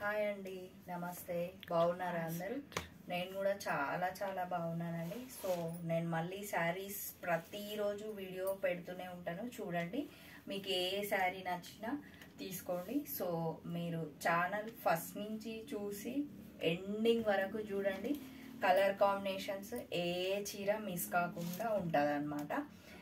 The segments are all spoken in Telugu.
హాయ్ అండి, నమస్తే. బాగున్నారా అందరూ? నేను కూడా చాలా చాలా బాగున్నానండి. సో నేను మళ్ళీ శారీస్ ప్రతిరోజు వీడియో పెడుతూనే ఉంటాను, చూడండి. మీకు ఏ శారీ నచ్చినా తీసుకోండి. సో మీరు ఛానల్ ఫస్ట్ నుంచి చూసి ఎండింగ్ వరకు చూడండి. కలర్ కాంబినేషన్స్ ఏ చీర మిస్ కాకుండా ఉంటుంది అన్నమాట.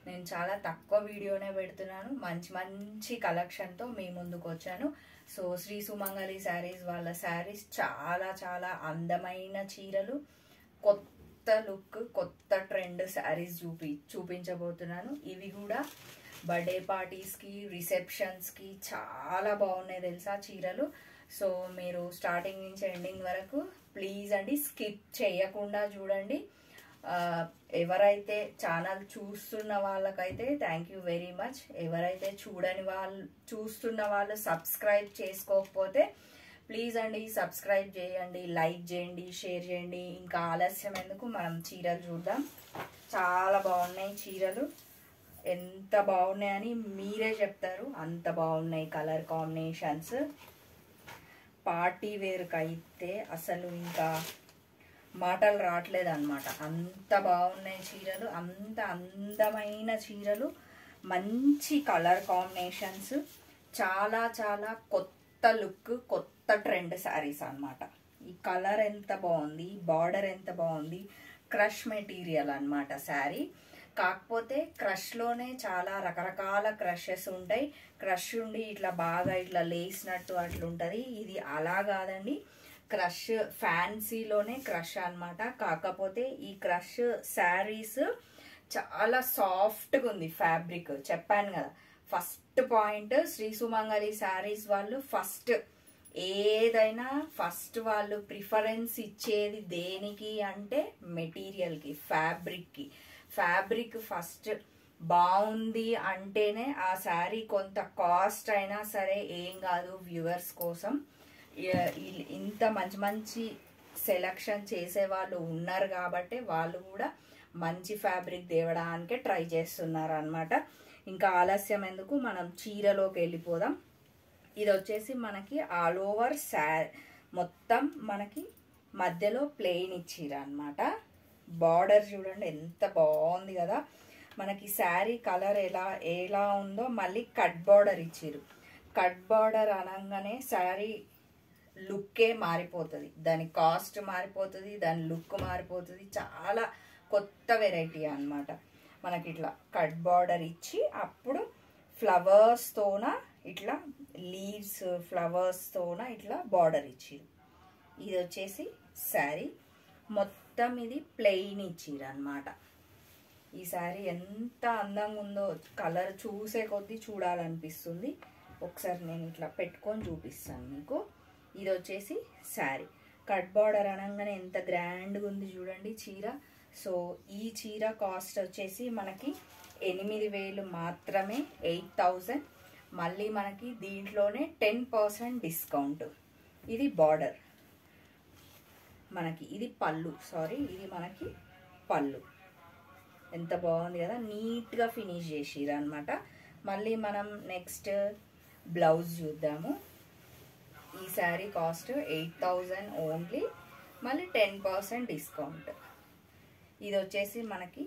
నేను చాలా తక్కువ వీడియోనే పెడుతున్నాను, మంచి మంచి కలెక్షన్తో మీ ముందుకు వచ్చాను. సో శ్రీ సుమంగళి శారీస్ వాళ్ళ శారీస్ చాలా చాలా అందమైన చీరలు, కొత్త లుక్, కొత్త ట్రెండ్ శారీస్ చూపించబోతున్నాను. ఇవి కూడా బర్త్డే పార్టీస్కి, రిసెప్షన్స్కి చాలా బాగున్నాయి తెలుసా చీరలు. సో మీరు స్టార్టింగ్ నుంచి ఎండింగ్ వరకు ప్లీజ్ అండి స్కిప్ చేయకుండా చూడండి. ఎవరైతే ఛానల్ చూస్తున్న వాళ్ళకైతే థ్యాంక్ యూ వెరీ మచ్. ఎవరైతే చూస్తున్న వాళ్ళు సబ్స్క్రైబ్ చేసుకోకపోతే ప్లీజ్ అండి సబ్స్క్రైబ్ చేయండి, లైక్ చేయండి, షేర్ చేయండి. ఇంకా ఆలస్యం ఎందుకు, మనం చీరలు చూద్దాం. చాలా బాగున్నాయి చీరలు, ఎంత బాగున్నాయని మీరే చెప్తారు, అంత బాగున్నాయి కలర్ కాంబినేషన్స్. పార్టీ వేర్కి అయితే అసలు ఇంకా మాటలు రావట్లేదు అనమాట, అంత బాగున్నాయి చీరలు, అంత అందమైన చీరలు, మంచి కలర్ కాంబినేషన్స్, చాలా చాలా కొత్త లుక్, కొత్త ట్రెండ్ శారీస్ అన్నమాట. ఈ కలర్ ఎంత బాగుంది, బార్డర్ ఎంత బాగుంది, క్రష్ మెటీరియల్ అన్నమాట శారీ. కాకపోతే క్రష్లోనే చాలా రకరకాల క్రషెస్ ఉంటాయి. క్రష్ ఉండి ఇట్లా బాగా ఇట్లా లేసినట్టు అట్లుంటుంది. ఇది అలా కాదండి, క్రష్ ఫ్యాన్సీలోనే క్రష్ అన్నమాట. కాకపోతే ఈ క్రష్ శారీస్ చాలా సాఫ్ట్గా ఉంది ఫ్యాబ్రిక్, చెప్పాను కదా. ఫస్ట్ పాయింట్, శ్రీ సుమంగళి శారీస్ వాళ్ళు ఏదైనా ఫస్ట్ వాళ్ళు ప్రిఫరెన్స్ ఇచ్చేది దేనికి అంటే మెటీరియల్కి, ఫ్యాబ్రిక్కి. ఫ్యాబ్రిక్ ఫస్ట్ బాగుంది అంటేనే ఆ శారీ కొంత కాస్ట్ అయినా సరే ఏం కాదు, వ్యూవర్స్ కోసం ఇంత మంచి మంచి సెలక్షన్ చేసే వాళ్ళు ఉన్నారు కాబట్టి వాళ్ళు కూడా మంచి ఫ్యాబ్రిక్ తేవడానికే ట్రై చేస్తున్నారు అన్నమాట. ఇంకా ఆలస్యం ఎందుకు, మనం చీరలోకి వెళ్ళిపోదాం. ఇది వచ్చేసి మనకి ఆల్ ఓవర్ మొత్తం మనకి మధ్యలో ప్లెయిన్ ఇచ్చిర్రు అన్నమాట. బార్డర్ చూడండి ఎంత బాగుంది కదా. మనకి శారీ కలర్ ఎలా ఉందో మళ్ళీ కట్ బార్డర్ ఇచ్చిర్రు. కట్ బార్డర్ అనగానే శారీ లుక్కే మారిపోతుంది, దాని కాస్ట్ మారిపోతుంది, దాని లుక్ మారిపోతుంది. చాలా కొత్త వెరైటీ అన్నమాట. మనకి ఇట్లా కట్ బార్డర్ ఇచ్చి అప్పుడు ఫ్లవర్స్తోన ఇట్లా లీవ్స్ ఫ్లవర్స్తోన ఇట్లా బార్డర్ ఇచ్చిర్రు. ఇది వచ్చేసి శారీ మొత్తం ఇది ప్లెయిన్ ఇచ్చిర్రు అన్నమాట. ఈ శారీ ఎంత అందంగా ఉందో కలర్ చూసే కొద్దీ చూడాలనిపిస్తుంది. ఒకసారి నేను ఇట్లా పెట్టుకొని చూపిస్తాను మీకు. ఇది వచ్చేసి శారీ కట్ బార్డర్ అనగానే ఎంత గ్రాండ్గా ఉంది చూడండి చీర. సో ఈ చీర కాస్ట్ వచ్చేసి మనకి 8,000 మాత్రమే, 8,000. మళ్ళీ మనకి దీంట్లోనే 10% డిస్కౌంట్. ఇది బార్డర్ మనకి, ఇది పళ్ళు, ఇది మనకి పళ్ళు. ఎంత బాగుంది కదా, నీట్గా ఫినిష్ చేసిర్రు అనమాట. మళ్ళీ మనం నెక్స్ట్ బ్లౌజ్ చూద్దాము. ఈ శారీ కాస్ట్ 8,000 ఓన్లీ, మళ్ళీ 10% డిస్కౌంట్. ఇది వచ్చేసి మనకి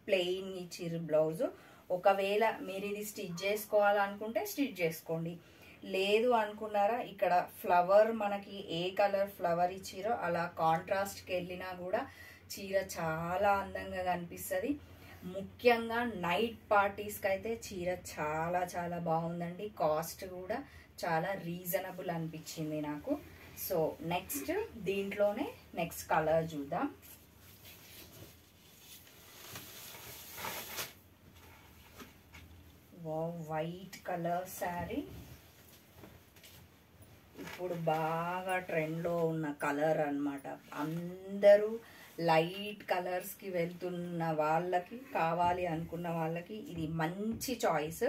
ప్లెయిన్ ఇచ్చిర్రు బ్లౌజు. ఒకవేళ మీరు ఇది స్టిచ్ చేసుకోవాలనుకుంటే స్టిచ్ చేసుకోండి, లేదు అనుకున్నారా ఇక్కడ ఫ్లవర్ మనకి ఏ కలర్ ఫ్లవర్ ఇచ్చిరో అలా కాంట్రాస్ట్కి వెళ్ళినా కూడా చీర చాలా అందంగా కనిపిస్తుంది. ముఖ్యంగా నైట్ పార్టీస్కి అయితే చీర చాలా చాలా బాగుందండి. కాస్ట్ కూడా చాలా రీజనబుల్ అనిపించింది నాకు. సో నెక్స్ట్ దీంట్లోనే నెక్స్ట్ కలర్ చూద్దాం. వైట్ కలర్ శారీ ఇప్పుడు బాగా ట్రెండ్లో ఉన్న కలర్ అన్నమాట. అందరూ లైట్ కలర్స్కి వెళ్తున్న వాళ్ళకి, కావాలి అనుకున్న వాళ్ళకి ఇది మంచి చాయిస్.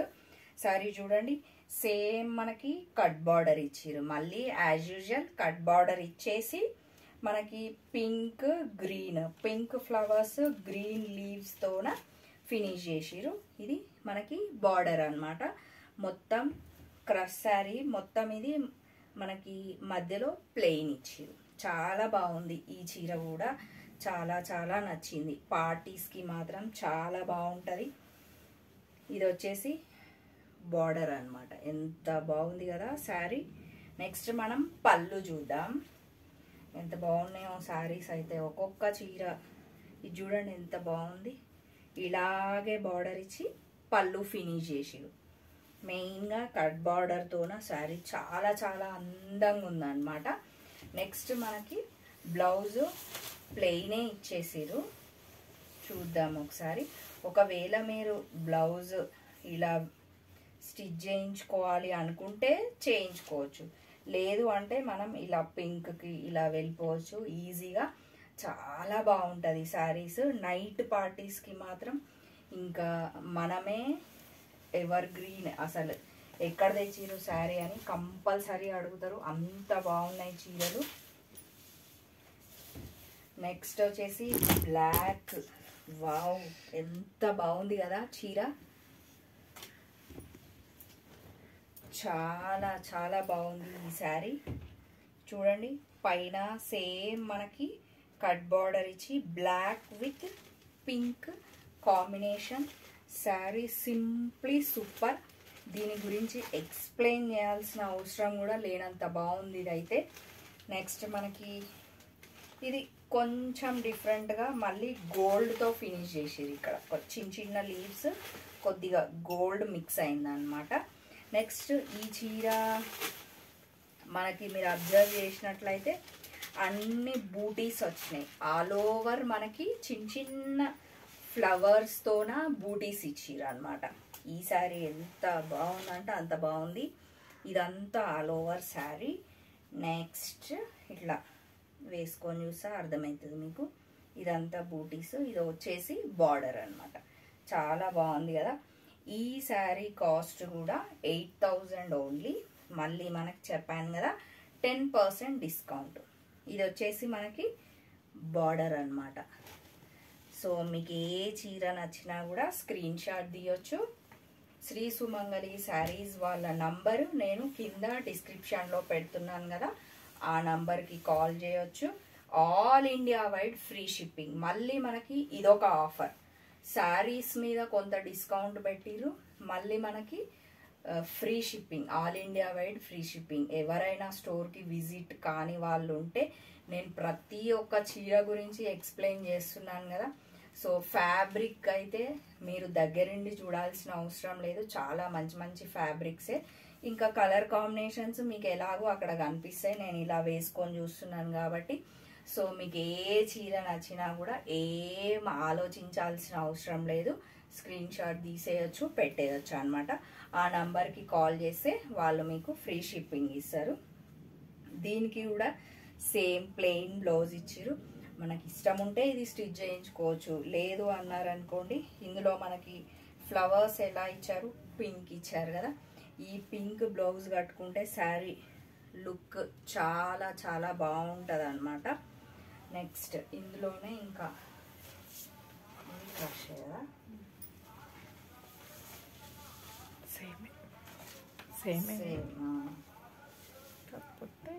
శారీ చూడండి, సేమ్ మనకి కట్ బార్డర్ ఇచ్చిర్రు. మళ్ళీ యాజ్ యూజువల్ కట్ బార్డర్ ఇచ్చేసి మనకి పింక్ ఫ్లవర్స్, గ్రీన్ లీవ్స్తోన ఫినిష్ చేసిర్రు. ఇది మనకి బార్డర్ అన్నమాట. మొత్తం క్రష్ శారీ మొత్తం ఇది మనకి మధ్యలో ప్లెయిన్ ఇచ్చారు. చాలా బాగుంది ఈ చీర కూడా, చాలా చాలా నచ్చింది. పార్టీస్కి మాత్రం చాలా బాగుంటుంది. ఇది వచ్చేసి బార్డర్ అన్నమాట. ఎంత బాగుంది కదా శారీ. నెక్స్ట్ మనం పళ్ళు చూద్దాం. ఎంత బాగున్నాయో శారీస్ అయితే. ఒక్కొక్క చీర ఇది చూడండి ఎంత బాగుంది. ఇలాగే బార్డర్ ఇచ్చి పళ్ళు ఫినిష్ చేసిరు. మెయిన్గా కట్ బార్డర్తోన శారీ చాలా చాలా అందంగా ఉందన్నమాట. నెక్స్ట్ మనకి బ్లౌజ్ ప్లెయినే ఇచ్చేసిరు. చూద్దాం ఒకసారి. ఒకవేళ మీరు బ్లౌజ్ ఇలా స్టిచ్ చేయించుకోవాలి అనుకుంటే చేయించుకోవచ్చు, లేదు అంటే మనం ఇలా పింక్కి ఇలా వెళ్ళిపోవచ్చు ఈజీగా. చాలా బాగుంటుంది శారీస్. నైట్ పార్టీస్కి మాత్రం ఇంకా మనమే ఎవర్ గ్రీన్. అసలు ఎక్కడ తెచ్చిరు శారీ అని కంపల్సరీ అడుగుతారు, అంత బాగున్నాయి చీరలు. నెక్స్ట్ వచ్చేసి బ్లాక్. వావ్ ఎంత బాగుంది కదా చీర. చాలా చాలా బాగుంది ఈ శారీ. చూడండి పైన సేమ్ మనకి కట్ బార్డర్ ఇచ్చి black with pink combination. Sari simply super. దీని గురించి ఎక్స్ప్లెయిన్ చేయాల్సిన అవసరం కూడా లేనంత బాగుంది ఇదైతే. నెక్స్ట్ మనకి ఇది కొంచెం డిఫరెంట్గా మళ్ళీ గోల్డ్తో ఫినిష్ చేసేది. ఇక్కడ చిన్న చిన్న లీవ్స్ కొద్దిగా గోల్డ్ మిక్స్ అయిందనమాట. నెక్స్ట్ ఈ చీర మనకి మీరు అబ్జర్వ్ చేసినట్లయితే అన్ని బూటీస్ వచ్చినాయి. ఆల్ ఓవర్ మనకి చిన్న చిన్న ఫ్లవర్స్తోన బూటీస్ ఇచ్చిర్రు అనమాట. ఈ శారీ ఎంత బాగుందంటే అంత బాగుంది. ఇదంతా ఆల్ ఓవర్ శారీ. నెక్స్ట్ ఇట్లా వేసుకొని చూస్తే అర్థమవుతుంది మీకు. ఇదంతా బూటీస్, ఇది వచ్చేసి బార్డర్ అనమాట. చాలా బాగుంది కదా. ఈ శారీ కాస్ట్ కూడా 8000 ఓన్లీ. మళ్ళీ మనకి చెప్పాను కదా 10% డిస్కౌంట్. ఇది వచ్చేసి మనకి బార్డర్ అనమాట. సో మీకు ఏ చీర నచ్చినా కూడా స్క్రీన్ షాట్ తీయొచ్చు. శ్రీ సుమంగళి శారీస్ వాళ్ళ నంబరు నేను కింద డిస్క్రిప్షన్లో పెడుతున్నాను కదా, ఆ నంబర్కి కాల్ చేయొచ్చు. All India wide free shipping. మళ్ళీ మనకి ఇదొక ఆఫర్. శారీస్ మీద కొంత డిస్కౌంట్ పెట్టిరు, మళ్ళీ మనకి free shipping, all India wide free shipping. ఎవరైనా స్టోర్కి విజిట్ కాని వాళ్ళు ఉంటే నేను ప్రతి ఒక్క చీర గురించి ఎక్స్ప్లెయిన్ చేస్తున్నాను కదా. సో ఫ్యాబ్రిక్ అయితే మీరు దగ్గరుండి చూడాల్సిన అవసరం లేదు. చాలా మంచి మంచి ఫ్యాబ్రిక్సే. ఇంకా కలర్ కాంబినేషన్స్ మీకు ఎలాగో అక్కడ కనిపిస్తాయి, నేను ఇలా వేసుకొని చూస్తున్నాను కాబట్టి. సో మీకు ఏ చీర నచ్చినా కూడా ఏం ఆలోచించాల్సిన అవసరం లేదు. స్క్రీన్ షాట్ తీసేయచ్చు, పెట్టేయచ్చు అనమాట. ఆ నంబర్కి కాల్ చేస్తే వాళ్ళు మీకు ఫ్రీ షిప్పింగ్ ఇస్తారు. దీనికి కూడా సేమ్ ప్లెయిన్ బ్లౌజ్ ఇచ్చిరు. మనకి ఇష్టం ఉంటే ఇది స్టిచ్ చేయించుకోవచ్చు, లేదు అన్నారనుకోండి ఇందులో మనకి ఫ్లవర్స్ ఎలా ఇచ్చారు, పింక్ ఇచ్చారు కదా, ఈ పింక్ బ్లౌజ్ కట్టుకుంటే శారీ లుక్ చాలా చాలా బాగుంటుంది అనమాట. నెక్స్ట్ ఇందులోనే ఇంకా క్రష్ కదా, సేమ్ కాకపోతే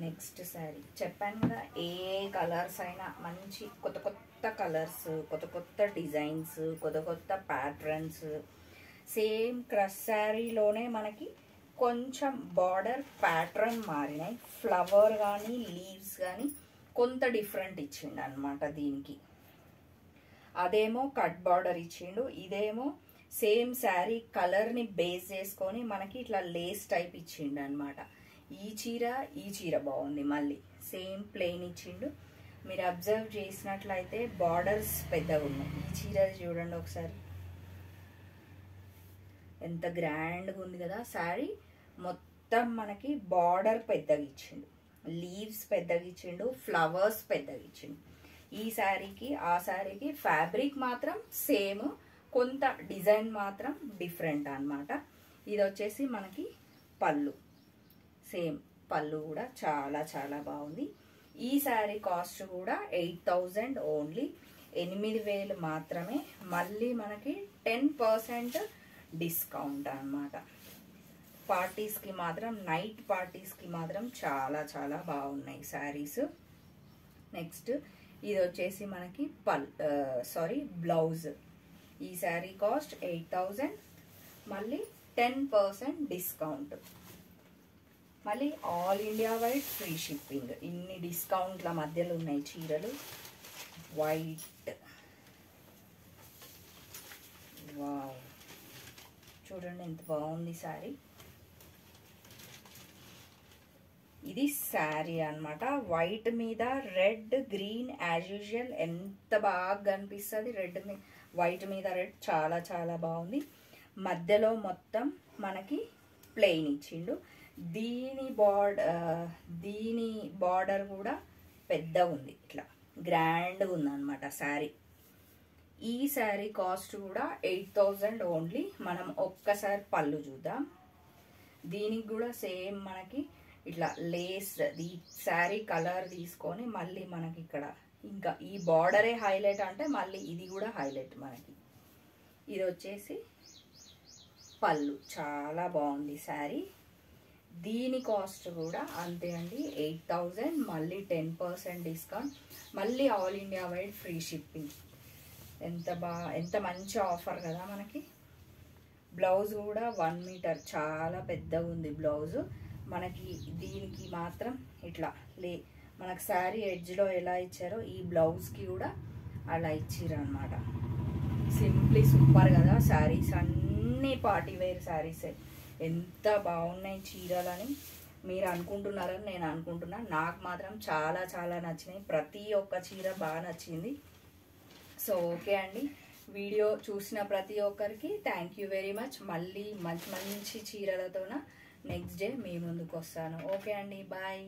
నెక్స్ట్ శారీ చెప్పాను కదా. ఏ కలర్స్ అయినా మంచి కొత్త కొత్త కలర్స్, కొత్త కొత్త డిజైన్స్, కొత్త కొత్త ప్యాటర్న్స్. సేమ్ క్రష్ శారీలోనే మనకి కొంచెం బార్డర్ ప్యాటర్న్ మారినాయి. ఫ్లవర్ కానీ లీవ్స్ కానీ కొంత డిఫరెంట్ ఇచ్చిండు అనమాట దీనికి. అదేమో కట్ బార్డర్ ఇచ్చిండు, ఇదేమో సేమ్ శారీ కలర్ని బేస్ చేసుకొని మనకి ఇట్లా లేస్ టైప్ ఇచ్చిండు అనమాట. ఈ చీర బాగుంది. మళ్ళీ సేమ్ ప్లెయిన్ ఇచ్చిండు. మీరు అబ్జర్వ్ చేసినట్లయితే బార్డర్స్ పెద్దగా ఉన్నాయి. ఈ చీర చూడండి ఒకసారి, ఎంత గ్రాండ్గా ఉంది కదా శారీ. మొత్తం మనకి బార్డర్ పెద్దగా ఇచ్చిండు, లీవ్స్ పెద్దగా ఇచ్చిండు, ఫ్లవర్స్ పెద్దగా ఇచ్చిండు. ఈ శారీకి ఆ శారీకి ఫ్యాబ్రిక్ మాత్రం సేమ్, కొంత డిజైన్ మాత్రం డిఫరెంట్ అన్నమాట. ఇది వచ్చేసి మనకి పళ్ళు, సేమ్ పళ్ళు కూడా చాలా చాలా బాగుంది. ఈ శారీ కాస్ట్ కూడా 8000 ఓన్లీ, 8000 మాత్రమే. మళ్ళీ మనకి 10% డిస్కౌంట్ అన్నమాట. పార్టీస్కి మాత్రం, నైట్ పార్టీస్కి మాత్రం చాలా చాలా బాగున్నాయి శారీస్. నెక్స్ట్ ఇది వచ్చేసి మనకి బ్లౌజ్. ఈ శారీ కాస్ట్ 8000, మళ్ళీ 10% డిస్కౌంట్, మళ్ళీ all India wide free shipping. ఇన్ని డిస్కౌంట్ల మధ్యలో ఉన్నాయి చీరలు. వైట్, వావ్, చూడండి ఎంత బాగుంది శారీ. ఇది శారీ అన్నమాట. వైట్ మీద రెడ్, గ్రీన్ యాజ్ యూజువల్ ఎంత బాగా కనిపిస్తుంది. వైట్ మీద రెడ్ చాలా చాలా బాగుంది. మధ్యలో మొత్తం మనకి ప్లెయిన్ ఇచ్చిండు. దీని బార్డర్ కూడా పెద్దగా ఉంది, ఇట్లా గ్రాండ్గా ఉంది అనమాట శారీ. ఈ శారీ కాస్ట్ కూడా 8000 ఓన్లీ. మనం ఒక్కసారి పళ్ళు చూద్దాం. దీనికి కూడా సేమ్ మనకి ఇట్లా లేస్, ఈ శారీ కలర్ తీసుకొని మళ్ళీ మనకి ఇక్కడ ఇంకా ఈ బార్డరే హైలైట్ అంటే మళ్ళీ ఇది కూడా హైలైట్ మనకి. ఇది వచ్చేసి పళ్ళు, చాలా బాగుంది శారీ. దీని కాస్ట్ కూడా అంతే అండి, 8000, మళ్ళీ 10% డిస్కౌంట్, మళ్ళీ all India wide free shipping. ఎంత మంచి ఆఫర్ కదా మనకి. బ్లౌజ్ కూడా 1 మీటర్, చాలా పెద్దగా ఉంది బ్లౌజ్ మనకి. దీనికి మాత్రం ఇట్లా మనకు శారీ ఎడ్జ్లో ఎలా ఇచ్చారో ఈ బ్లౌజ్కి కూడా అలా ఇచ్చిర్రు అనమాట. సింప్లీ సూపర్ కదా శారీస్. అన్నీ పార్టీ వేర్ శారీసే. ఎంత బాగున్నాయి చీరలని మీరు అనుకుంటున్నారని నేను అనుకుంటున్నా. నాకు మాత్రం చాలా చాలా నచ్చినాయి. ప్రతి ఒక్క చీర బాగా నచ్చింది. సో ఓకే అండి, వీడియో చూసిన ప్రతి ఒక్కరికి థ్యాంక్ యూ వెరీ మచ్. మళ్ళీ మంచి మంచి చీరలతోన నెక్స్ట్ డే మీ ముందుకు వస్తాను. ఓకే అండి, బాయ్.